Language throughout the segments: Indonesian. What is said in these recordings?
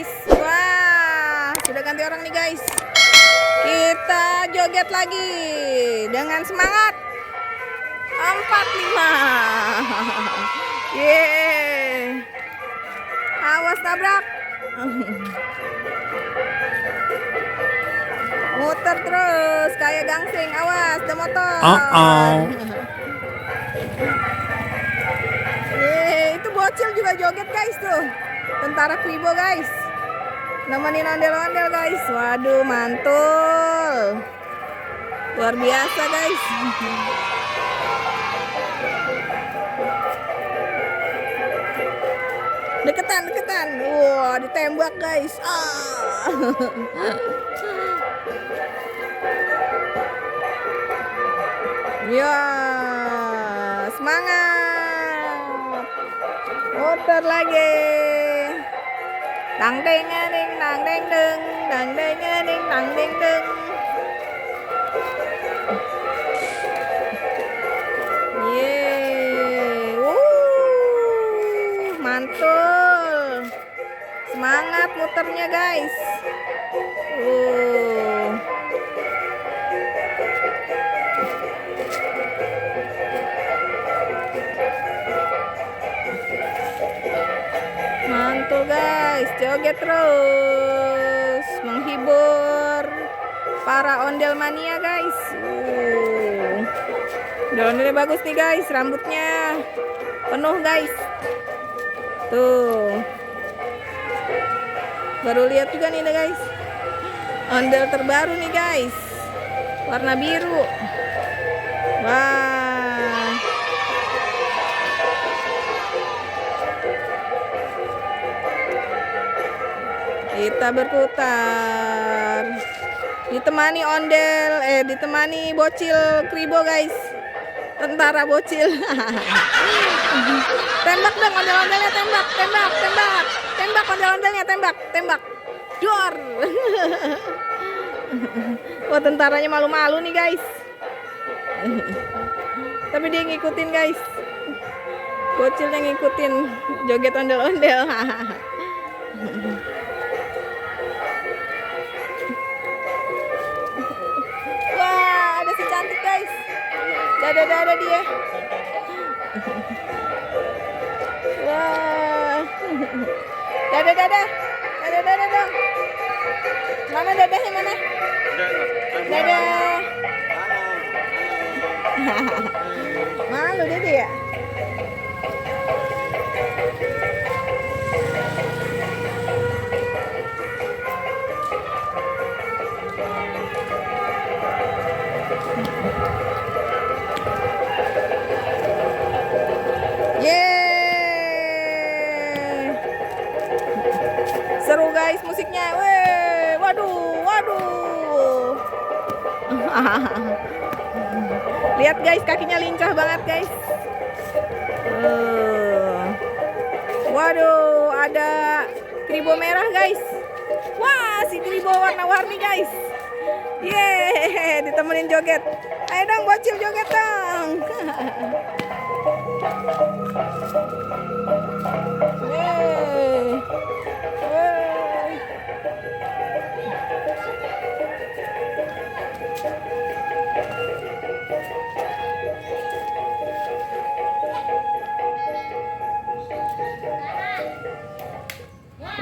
guys. Wah, sudah ganti orang nih guys. Kita joget lagi dengan semangat. 45. Yeay. Awas tabrak. Muter terus kayak gangsing. Awas, ada motor. Yeay, itu bocil juga joget guys tuh. Tentara Kribo guys. Nemenin ondel-ondel guys. Waduh, mantul. Luar biasa guys. Deketan. Wah, ditembak guys. Ya, semangat. Muter lagi. Dang ding ding dang ding ding dang ding ding dang ding ding. Yeay. Mantul. Semangat muternya guys. Mantul guys, joget terus menghibur para ondel mania guys. Ondel-ondelnya bagus nih guys, rambutnya penuh guys. Tuh. Baru lihat juga nih guys. Ondel terbaru nih guys. Warna biru. Wah. Kita berputar. Ditemani ondel, ditemani bocil Kribo guys. Tentara bocil. Tembak dong ondel-ondelnya, tembak. Tembak ondel-ondelnya, tembak. Dor. Wah, tentaranya malu-malu nih guys. Tapi dia ngikutin guys. Bocilnya ngikutin joget ondel-ondel. Wah, ada si cantik guys. Dada dia. Wah. Dada dong. Mana dadanya mana? Dadah. Malu dia ya. Yeay. Seru guys musiknya. Weh, waduh. Lihat guys, kakinya lincah banget guys. Waduh, ada Kribo merah guys. Wah, si Kribo warna-warni guys. Yeay, ditemenin joget. Ayo dong bocil joget dong. Yeay.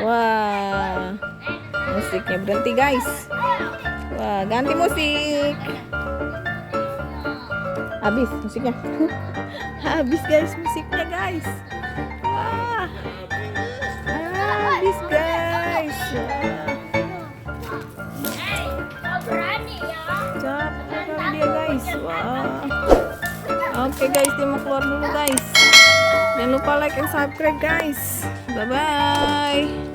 Wah, musiknya berhenti guys. Wah, ganti musik. Habis musiknya. Habis guys musiknya guys. Wah, habis guys. Capek kali dia guys. Wah. Oke guys, dia mau keluar dulu guys. Jangan lupa like and subscribe guys. Bye bye.